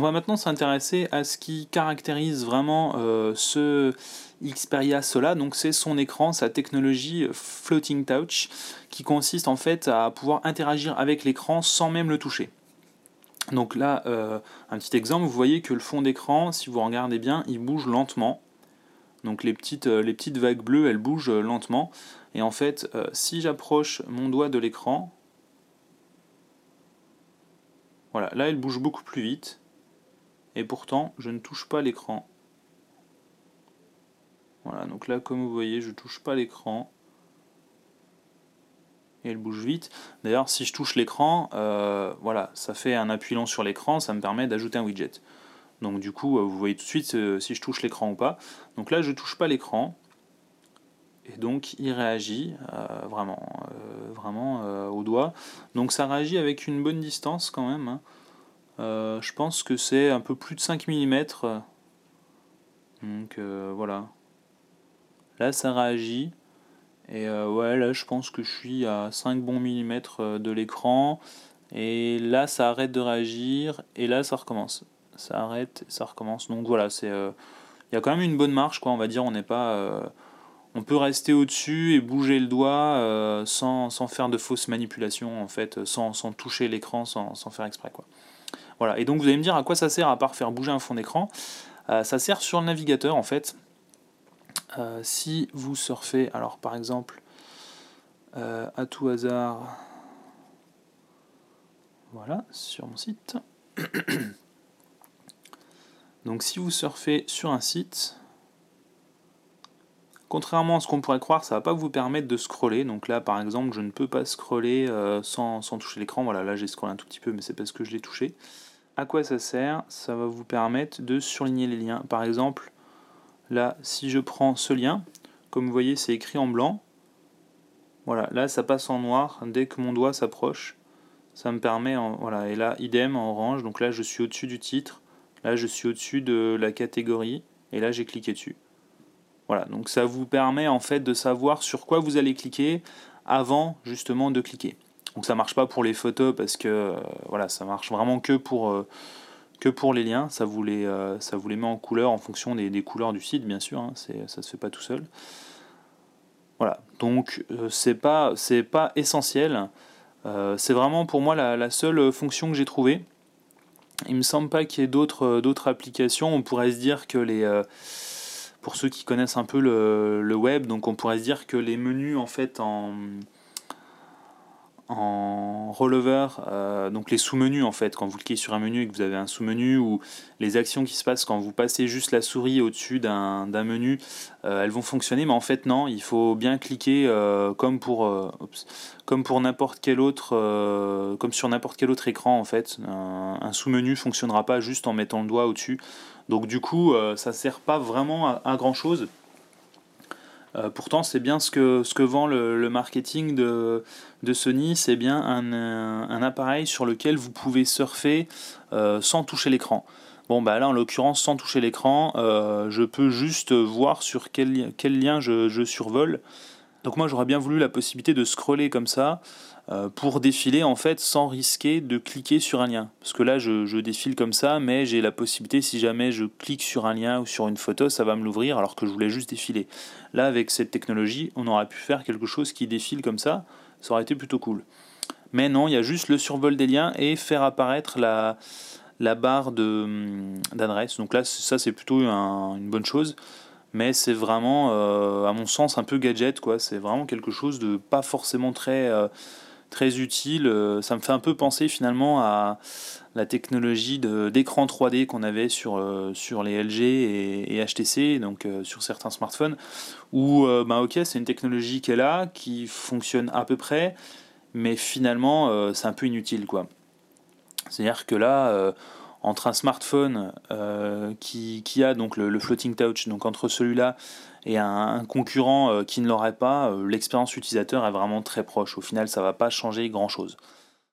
On va maintenant s'intéresser à ce qui caractérise vraiment ce Xperia Sola, donc c'est son écran, sa technologie Floating Touch, qui consiste en fait à pouvoir interagir avec l'écran sans même le toucher. Donc là, un petit exemple, vous voyez que le fond d'écran, si vous regardez bien, il bouge lentement. Donc les petites vagues bleues, elles bougent lentement. Et en fait, si j'approche mon doigt de l'écran, voilà, là elle bouge beaucoup plus vite. Et pourtant, je ne touche pas l'écran. Voilà, donc là, comme vous voyez, je touche pas l'écran. Et elle bouge vite. D'ailleurs, si je touche l'écran, voilà, ça fait un appui lent sur l'écran, ça me permet d'ajouter un widget. Donc du coup, vous voyez tout de suite si je touche l'écran ou pas. Donc là, je touche pas l'écran. Et donc, il réagit vraiment au doigt. Donc ça réagit avec une bonne distance quand même, hein. Je pense que c'est un peu plus de 5 mm. Donc voilà. Là, ça réagit. Et ouais, là, je pense que je suis à 5 bons millimètres de l'écran. Et là, ça arrête de réagir. Et là, ça recommence. Ça arrête, ça recommence. Donc voilà, il y a quand même une bonne marge, quoi. On va dire, on n'est pas... on peut rester au-dessus et bouger le doigt sans faire de fausses manipulations, en fait, sans toucher l'écran, sans faire exprès, quoi. Voilà. Et donc, vous allez me dire à quoi ça sert à part faire bouger un fond d'écran. Ça sert sur le navigateur, en fait. Si vous surfez, alors par exemple, à tout hasard, voilà, sur mon site. Donc si vous surfez sur un site, contrairement à ce qu'on pourrait croire, ça ne va pas vous permettre de scroller. Donc là, par exemple, je ne peux pas scroller sans toucher l'écran. Voilà, là j'ai scrollé un tout petit peu, mais c'est parce que je l'ai touché. À quoi ça sert? Ça va vous permettre de surligner les liens. Par exemple, là, si je prends ce lien, comme vous voyez, c'est écrit en blanc. Voilà, là ça passe en noir dès que mon doigt s'approche. Ça me permet, voilà, et là idem en orange, donc là je suis au-dessus du titre, là je suis au-dessus de la catégorie, et là j'ai cliqué dessus. Voilà, donc ça vous permet en fait de savoir sur quoi vous allez cliquer avant justement de cliquer. Donc ça marche pas pour les photos parce que voilà, ça marche vraiment que pour les liens, ça vous les met en couleur en fonction des couleurs du site bien sûr, hein, ça se fait pas tout seul. Voilà, donc c'est pas essentiel. C'est vraiment pour moi la seule fonction que j'ai trouvée. Il me semble pas qu'il y ait d'autres applications. On pourrait se dire que pour ceux qui connaissent un peu le web, donc on pourrait se dire que les menus en fait en relever, donc les sous-menus en fait, quand vous cliquez sur un menu et que vous avez un sous-menu, ou les actions qui se passent quand vous passez juste la souris au-dessus d'un menu, elles vont fonctionner, mais en fait non, il faut bien cliquer comme pour n'importe quel autre, comme sur n'importe quel autre écran en fait. Un sous-menu fonctionnera pas juste en mettant le doigt au-dessus. Donc du coup, ça sert pas vraiment à grand chose. Pourtant, c'est bien ce que vend le marketing de Sony, c'est bien un appareil sur lequel vous pouvez surfer sans toucher l'écran. Bon, bah là, en l'occurrence, sans toucher l'écran, je peux juste voir sur quel lien je survole. Donc moi, j'aurais bien voulu la possibilité de scroller comme ça pour défiler en fait sans risquer de cliquer sur un lien. Parce que là, je défile comme ça, mais j'ai la possibilité, si jamais je clique sur un lien ou sur une photo, ça va me l'ouvrir alors que je voulais juste défiler. Là, avec cette technologie, on aurait pu faire quelque chose qui défile comme ça aurait été plutôt cool. Mais non, il y a juste le survol des liens et faire apparaître la barre d'adresse. Donc là, ça c'est plutôt une bonne chose. Mais c'est vraiment, à mon sens, un peu gadget, quoi. C'est vraiment quelque chose de pas forcément très utile. Ça me fait un peu penser finalement à la technologie d'écran 3D qu'on avait sur les LG et HTC, donc sur certains smartphones, où ok, c'est une technologie qui est là, qui fonctionne à peu près, mais finalement c'est un peu inutile, quoi. C'est-à-dire que là, entre un smartphone qui a donc le Floating Touch, donc entre celui-là et un concurrent qui ne l'aurait pas, l'expérience utilisateur est vraiment très proche. Au final, ça ne va pas changer grand-chose.